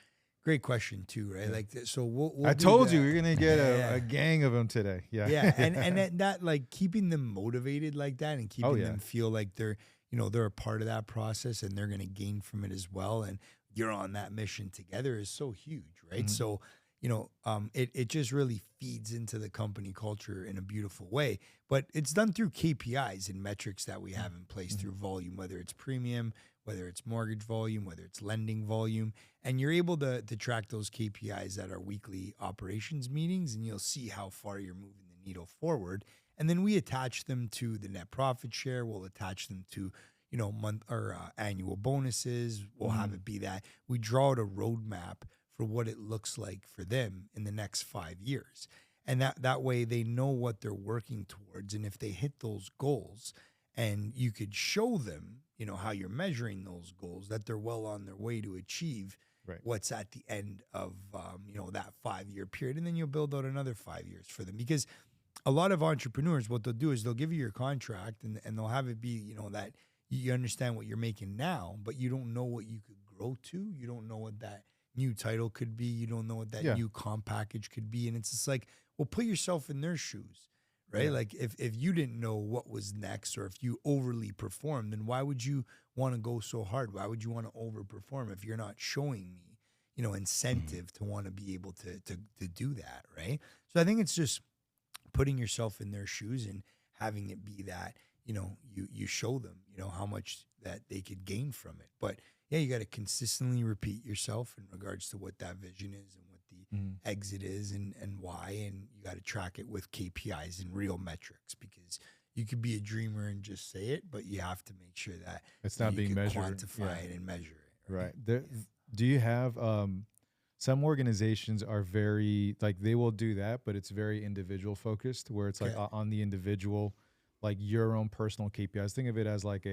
Great question too, right? Yeah. Like, so we'll I told you you're gonna get a gang of them today. Yeah, yeah, and that like keeping them motivated like that and keeping them feel like they're they're a part of that process and they're gonna gain from it as well, and you're on that mission together is so huge, right? So it just really feeds into the company culture in a beautiful way, but it's done through KPIs and metrics that we have in place through volume, whether it's premium, whether it's mortgage volume, whether it's lending volume, and you're able to track those KPIs at our weekly operations meetings, and you'll see how far you're moving the needle forward. And then we attach them to the net profit share. We'll attach them to, month or annual bonuses. We'll have it be that we draw out a roadmap for what it looks like for them in the next 5 years. And that way they know what they're working towards. And if they hit those goals and you could show them, how you're measuring those goals, that they're well on their way to achieve what's at the end of, that 5-year period. And then you'll build out another 5 years for them. Because a lot of entrepreneurs, what they'll do is they'll give you your contract and they'll have it be, that you understand what you're making now, but you don't know what you could grow to. You don't know what that new title could be. You don't know what that new comp package could be. And it's just like, well, put yourself in their shoes, right? Like if you didn't know what was next, or if you overly performed, then why would you want to go so hard? Why would you want to overperform if you're not showing me, incentive to want to be able to do that, right? So I think it's just putting yourself in their shoes and having it be that, you show them, how much that they could gain from it. But yeah, you got to consistently repeat yourself in regards to what that vision is and what the exit is and why. And you got to track it with KPIs and real metrics, because you could be a dreamer and just say it, but you have to make sure that it's not being measured, quantify it and measure it. Right. Do you have, some organizations are very, like they will do that, but it's very individual focused, where it's like on the individual, like your own personal KPIs. Think of it as like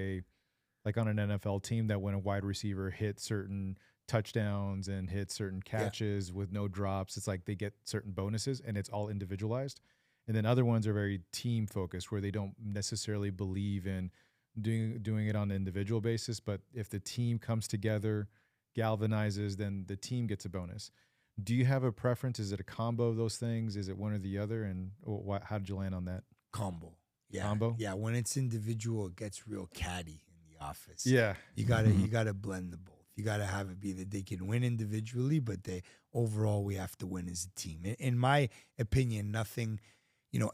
on an NFL team, that when a wide receiver hits certain touchdowns and hits certain catches with no drops, it's like they get certain bonuses and it's all individualized. And then other ones are very team focused, where they don't necessarily believe in doing it on an individual basis. But if the team comes together galvanizes, then the team gets a bonus. Do you have a preference? Is it a combo of those things? Is it one or the other? And how did you land on that Combo. Yeah. combo? Yeah. When it's individual, it gets real catty in the office. Yeah. You gotta blend the both. You gotta have it be that they can win individually, but overall we have to win as a team. In my opinion, nothing,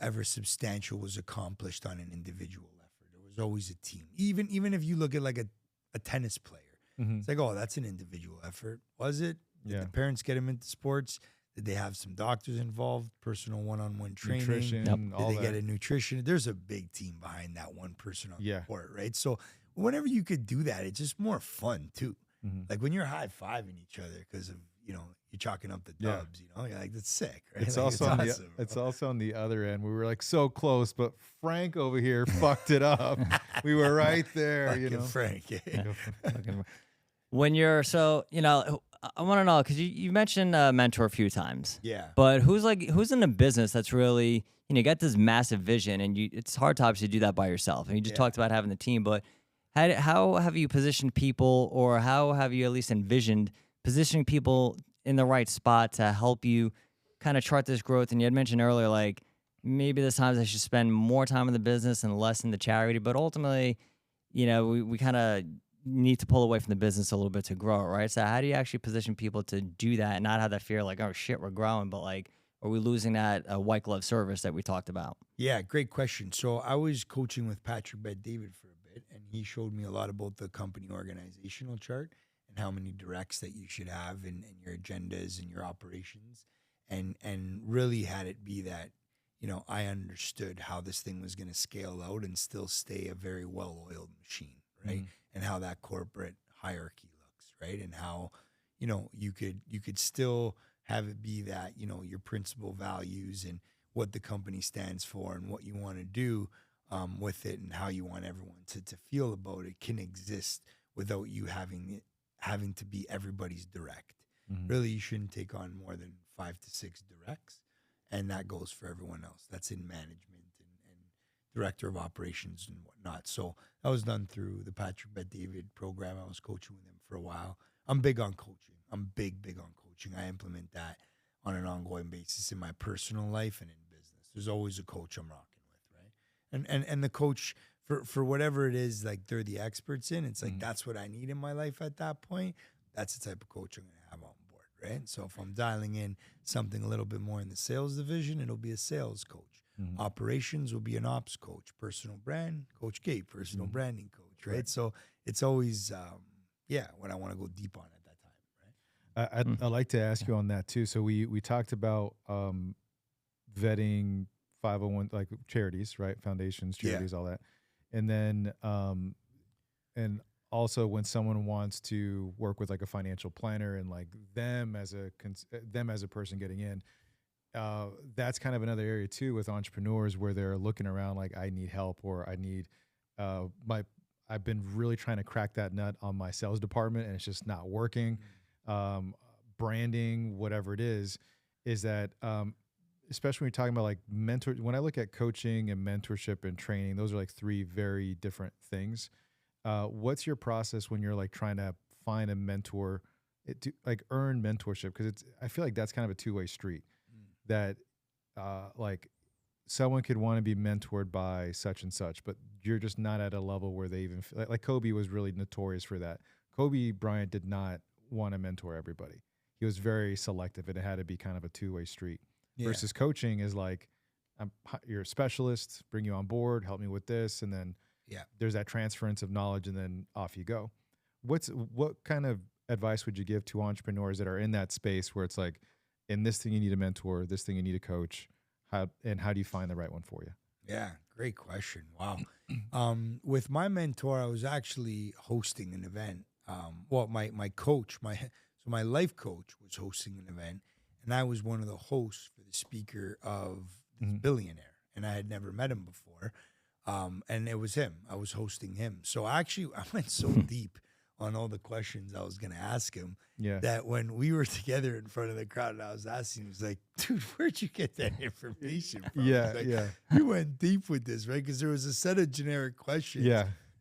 ever substantial was accomplished on an individual effort. It was always a team. Even if you look at like a tennis player, it's like, oh, that's an individual effort. Was it? Did the parents get him into sports? Did they have some doctors involved? Personal one-on-one training? Nutrition, Did all they that. get a nutrition? There's a big team behind that one person on the court, right? So whenever you could do that, it's just more fun too. Like when you're high-fiving each other because of, you're chalking up the dubs, you're like, that's sick, right? It's like, also awesome, it's also on the other end. We were like so close, but Frank over here fucked it up. We were right there, Fucking Frank. When you're I want to know, because you mentioned mentor a few times. Yeah. But who's in a business that's really, you got this massive vision, and it's hard to obviously do that by yourself. And you just talked about having the team, but how have you positioned people, or how have you at least envisioned positioning people in the right spot to help you kind of chart this growth? And you had mentioned earlier, like, maybe there's times I should spend more time in the business and less in the charity, but ultimately, we kind of need to pull away from the business a little bit to grow, right? So how do you actually position people to do that and not have that fear like, oh shit, we're growing, but like, are we losing that white glove service that we talked about? Yeah, great question. So I was coaching with Patrick Bet-David for a bit, and he showed me a lot about the company organizational chart and how many directs that you should have in your agendas and your operations, and really had it be that, I understood how this thing was going to scale out and still stay a very well-oiled machine, right? And how that corporate hierarchy looks, right? And how, you could still have it be that, your principal values and what the company stands for and what you want to do with it and how you want everyone to feel about it can exist without you having to be everybody's direct. Really, you shouldn't take on more than 5 to 6 directs. And that goes for everyone else. That's in management and director of operations and whatnot. So that was done through the Patrick Bet-David program. I was coaching with him for a while. I'm big on coaching. I'm big on coaching. I implement that on an ongoing basis in my personal life and in business. There's always a coach I'm rocking with, right? And the coach, for whatever it is, like they're the experts in, it's like that's what I need in my life at that point. That's the type of coach I'm going to have on board, right? So if I'm dialing in something a little bit more in the sales division, it'll be a sales coach. Operations will be an ops coach. Personal brand, Coach Gabe, personal branding coach, right? So it's always, what I want to go deep on at that time, right? I'd like to ask you on that too. So we talked about vetting 501, like charities, right? Foundations, charities, all that. And then, and also when someone wants to work with like a financial planner and like them as a person getting in, that's kind of another area too with entrepreneurs where they're looking around like, I need help, or I need, I've been really trying to crack that nut on my sales department and it's just not working. Branding, whatever it is that, especially when you're talking about like when I look at coaching and mentorship and training, those are like 3 very different things. What's your process when you're like trying to find a mentor, to like earn mentorship? Because I feel like that's kind of a two-way street. That like someone could want to be mentored by such and such, but you're just not at a level where they even like Kobe was really notorious for that. Kobe Bryant did not want to mentor everybody. He was very selective, and it had to be kind of a two-way street. Versus coaching is like, you're a specialist, bring you on board, help me with this, and then there's that transference of knowledge, and then off you go. What kind of advice would you give to entrepreneurs that are in that space where it's like, in this thing you need a mentor, this thing you need a coach, how do you find the right one for you? Yeah, great question. Wow. With my mentor, I was actually hosting an event. My coach, my life coach was hosting an event, and I was one of the hosts for the speaker of this billionaire, and I had never met him before. And it was him. I was hosting him. So I went so deep on all the questions I was going to ask him that when we were together in front of the crowd and I was asking him, he was like, dude, where'd you get that information from? You went deep with this, right? Because there was a set of generic questions.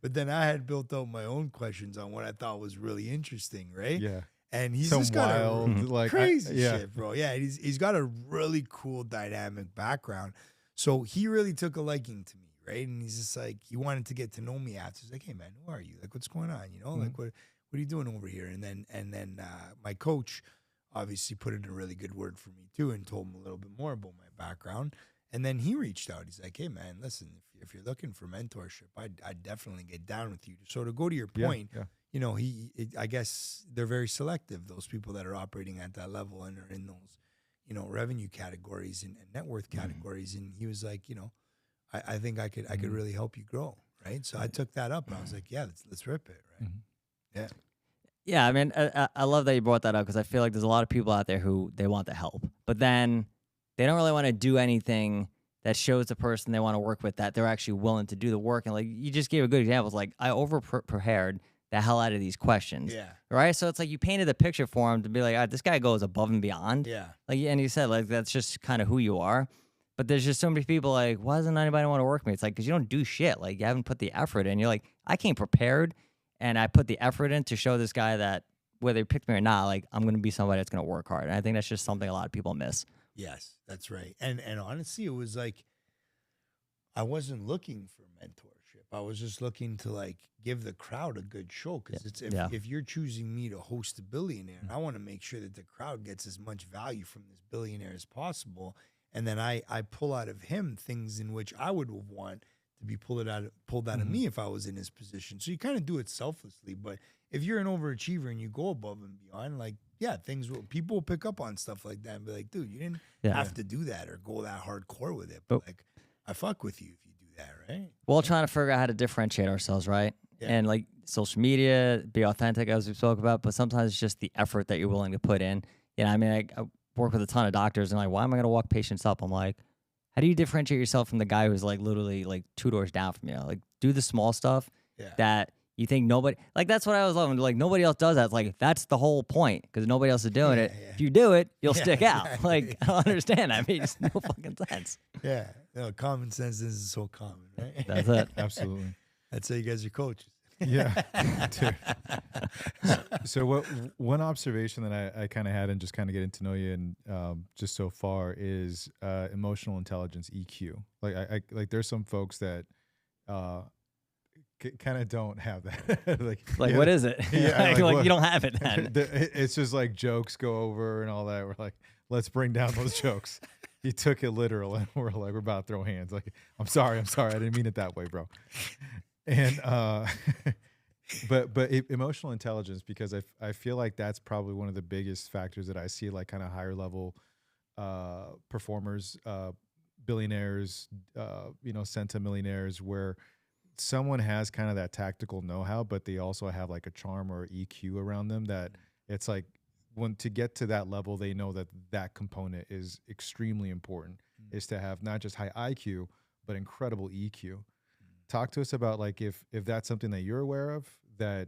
But then I had built out my own questions on what I thought was really interesting, right? Yeah. And he's Some just got wild, a like, crazy yeah. shit, bro. Yeah, he's got a really cool dynamic background. So he really took a liking to me, right? And he's just like, he wanted to get to know me after. He's like, hey man, who are you? Like, what's going on? You know, like what are you doing over here? And then my coach obviously put in a really good word for me too, and told him a little bit more about my background. And then he reached out. He's like, hey man, listen, if you're looking for mentorship, I'd definitely get down with you. So to go to your point, you know, I guess they're very selective, those people that are operating at that level and are in those, you know, revenue categories and net worth categories. And he was like, you know, I think I could really help you grow, right? So I took that up and I was like, yeah, let's rip it, right? Yeah. Yeah, I mean, I love that you brought that up because I feel like there's a lot of people out there who they want the help, but then they don't really want to do anything that shows the person they want to work with that they're actually willing to do the work. And like you just gave a good example. It's like I over prepared the hell out of these questions. Yeah. Right. So it's like you painted a picture for him to be like, this guy goes above and beyond. Yeah. Like, and you said like that's just kind of who you are. But there's just so many people like, why doesn't anybody want to work with me? It's like because you don't do shit. Like you haven't put the effort in. You're like, I came prepared, and I put the effort in to show this guy that whether he picked me or not, like I'm gonna be somebody that's gonna work hard. And I think that's just something a lot of people miss. Yes, that's right. And honestly, it was like I wasn't looking for mentorship. I was just looking to like give the crowd a good show because it's if you're choosing me to host a billionaire, I want to make sure that the crowd gets as much value from this billionaire as possible. And then I pull out of him things in which I would want to be pulled out of me if I was in his position. So you kind of do it selflessly. But if you're an overachiever and you go above and beyond, like, yeah, people will pick up on stuff like that and be like, dude, you didn't have to do that or go that hardcore with it. But like, I fuck with you if you do that, right? We're all trying to figure out how to differentiate ourselves, right? Yeah. And like social media, be authentic as we spoke about, but sometimes it's just the effort that you're willing to put in. You know, I mean, I work with a ton of doctors and like, why am I going to walk patients up? I'm like, how do you differentiate yourself from the guy who's like literally like 2 doors down from you? Like do the small stuff that you think nobody, like that's what I was loving. Like nobody else does that. It's like, that's the whole point because nobody else is doing it. If you do it, you'll stick out. Exactly. Like, I don't understand. I mean, it's no fucking sense. Yeah. No, common sense isn't so common, right? That's it. Absolutely. That's how you guys are coaches. Yeah. So one observation that I kind of had and just kind of getting to know you and just so far is emotional intelligence, EQ. Like I like there's some folks that kind of don't have that. like what is it? Yeah, like you don't have it then. It's just like jokes go over and all that. We're like, let's bring down those jokes. He took it literal and we're like, we're about to throw hands. Like, I'm sorry. I didn't mean it that way, bro. And but emotional intelligence, because I feel like that's probably one of the biggest factors that I see, like kind of higher level performers, billionaires, centimillionaires, where someone has kind of that tactical know-how, but they also have like a charm or EQ around them that it's like when to get to that level, they know that component is extremely important, is to have not just high IQ, but incredible EQ. Talk to us about like if that's something that you're aware of, that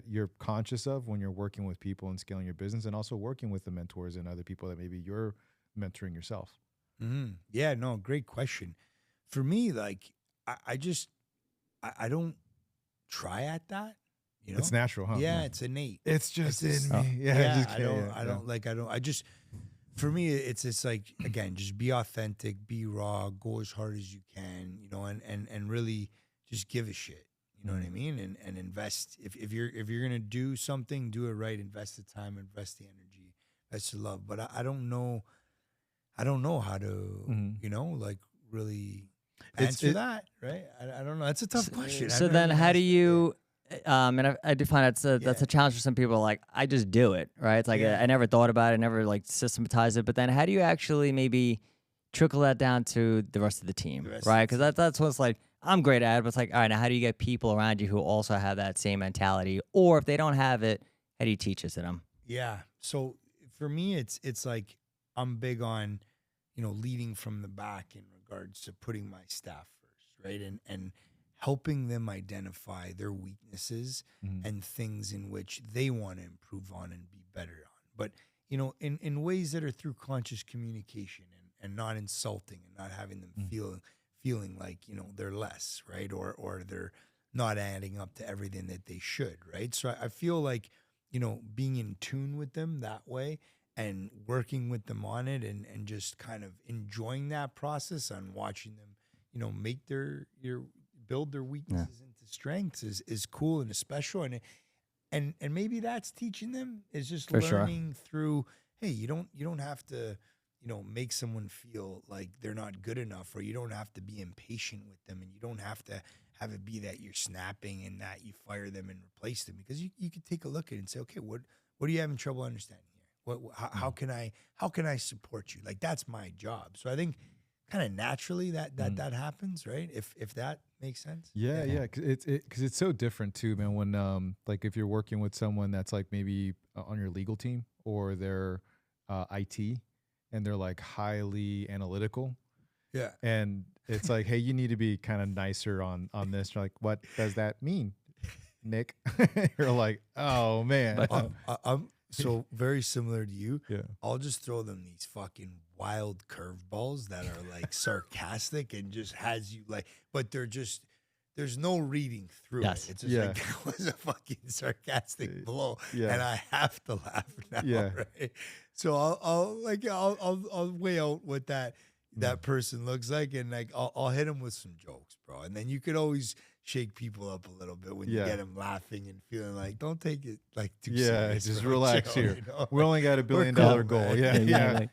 you're conscious of when you're working with people and scaling your business, and also working with the mentors and other people that maybe you're mentoring yourself. Yeah, no, great question. For me, like I don't try at that. You know? It's natural, huh? Yeah, it's innate. It's just in me. Yeah, I just for me, it's like, again, just be authentic, be raw, go as hard as you can, you know, and really just give a shit. You know what I mean? And invest. If you're gonna do something, do it right. Invest the time, invest the energy, invest the love. But I don't know how to, you know, like really answer that, right? I don't know. That's a tough question. So then how do you, and I do find that's a challenge for some people. Like, I just do it, right? It's like, I never thought about it, never like systematized it. But then how do you actually maybe trickle that down to the rest of the team, right? Because that's what's like, I'm great at it, but it's like, all right, now how do you get people around you who also have that same mentality? Or if they don't have it, how do you teach it to them? Yeah. So for me, it's like, I'm big on, you know, leading from the back in regards to putting my staff first, right? And helping them identify their weaknesses and things in which they want to improve on and be better on. But, you know, in ways that are through conscious communication and not insulting and not having them feeling like, you know, they're less, right? Or they're not adding up to everything that they should, right? So I feel like, you know, being in tune with them that way and working with them on it, and just kind of enjoying that process and watching them, you know, make build their weaknesses into strengths is cool and is special. And maybe that's teaching them, is just For sure. learning through, hey, you don't have to, you know, make someone feel like they're not good enough, or you don't have to be impatient with them, and you don't have to have it be that you're snapping and that you fire them and replace them, because you could take a look at it and say, okay, what are you having trouble understanding here? How can I support you? Like, that's my job. So I think kind of naturally that happens, right? If that makes sense. Yeah. Because it's so different too, man. When like if you're working with someone that's like maybe on your legal team, or they're IT, and they're like highly analytical. Yeah. And it's like, hey, you need to be kind of nicer on this. You're like, what does that mean, Nick? You're like, oh man. I'm so very similar to you. Yeah. I'll just throw them these fucking wild curveballs that are like sarcastic and just has you like, but there's no reading through Yes. it. It's just like, that was a fucking sarcastic blow, Yeah. and I have to laugh now. Yeah. Right. So I'll weigh out what that person looks like, and like I'll hit him with some jokes, bro. And then you could always shake people up a little bit when you get them laughing and feeling like, don't take it like too serious. Just bro. relax Chill, here. you know? We only got $1 billion cool, goal. man. Yeah. Exactly.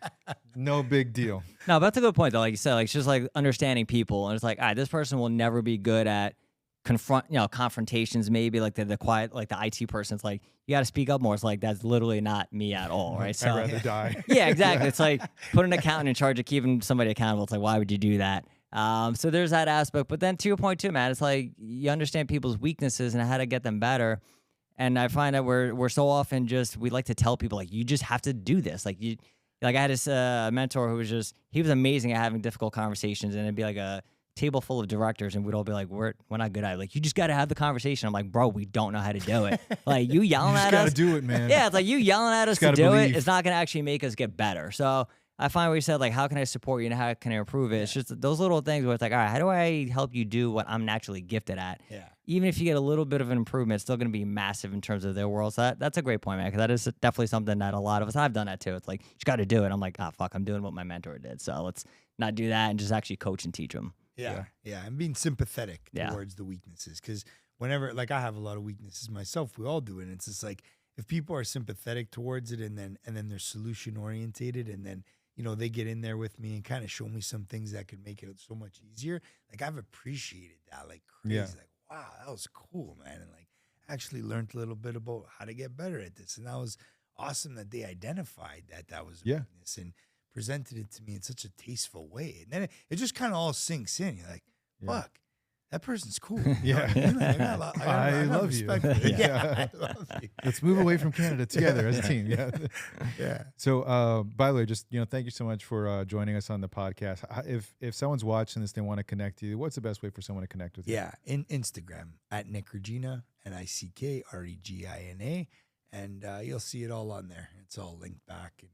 No big deal. No, but that's a good point though. Like you said, like it's just like understanding people, and it's like, all right, this person will never be good at confrontations. Maybe like the quiet, like the IT person's like, you got to speak up more. It's like, that's literally not me at all, right? So I'd rather die. yeah, exactly. It's like put an accountant in charge of keeping somebody accountable. It's like, why would you do that? So there's that aspect. But then to your point too, man, it's like you understand people's weaknesses and how to get them better. And I find that we're so often we like to tell people like, you just have to do this. Like I had this mentor who was he was amazing at having difficult conversations, and it'd be like a table full of directors, and we'd all be like, we're not good at it. Like, you just got to have the conversation. I'm like, bro, we don't know how to do it. Like, you yelling at us. You just got to do it, man. Yeah, it's like you yelling at us to gotta do believe. it. It's not going to actually make us get better. So I find where you said, like, how can I support you and how can I improve it? It's just those little things where it's like, all right, how do I help you do what I'm naturally gifted at? Yeah. Even if you get a little bit of an improvement, it's still going to be massive in terms of their world. So that's a great point, man, because that is definitely something that a lot of us, I've done that too. It's like, you just got to do it. I'm like, oh, fuck, I'm doing what my mentor did. So let's not do that and just actually coach and teach them. Yeah. And being sympathetic towards the weaknesses. Because whenever, like, I have a lot of weaknesses myself, we all do it. And it's just like, if people are sympathetic towards it, and then they're solution orientated, and then, you know, they get in there with me and kind of show me some things that could make it so much easier. Like, I've appreciated that like crazy. Yeah. Like, wow, that was cool, man. And like, actually learned a little bit about how to get better at this. And that was awesome that they identified that was a weakness and presented it to me in such a tasteful way. And then it just kind of all sinks in. You're like, fuck, that person's cool. Yeah. I love respect you. for you. Yeah. I love you. Let's move away from Canada together as a team. Yeah. Yeah. So, by the way, just, thank you so much for joining us on the podcast. If someone's watching this, they want to connect to you, what's the best way for someone to connect with you? Yeah. In Instagram at Nick Regina, NickRegina. And you'll see it all on there. It's all linked back and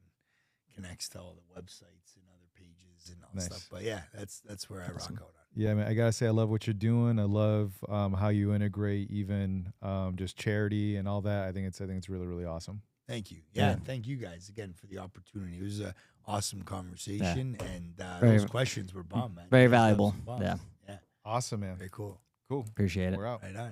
connects to all the websites and other pages and all that stuff. But yeah, that's where I rock out on. Yeah, man, I gotta say, I love what you're doing. I love how you integrate even just charity and all that. I think it's really, really awesome. Thank you. Yeah, and thank you guys again for the opportunity. It was an awesome conversation, and those questions were bomb, man. Very valuable. Yeah. Awesome, man. Very cool. Cool. Appreciate it. We're out. Right on.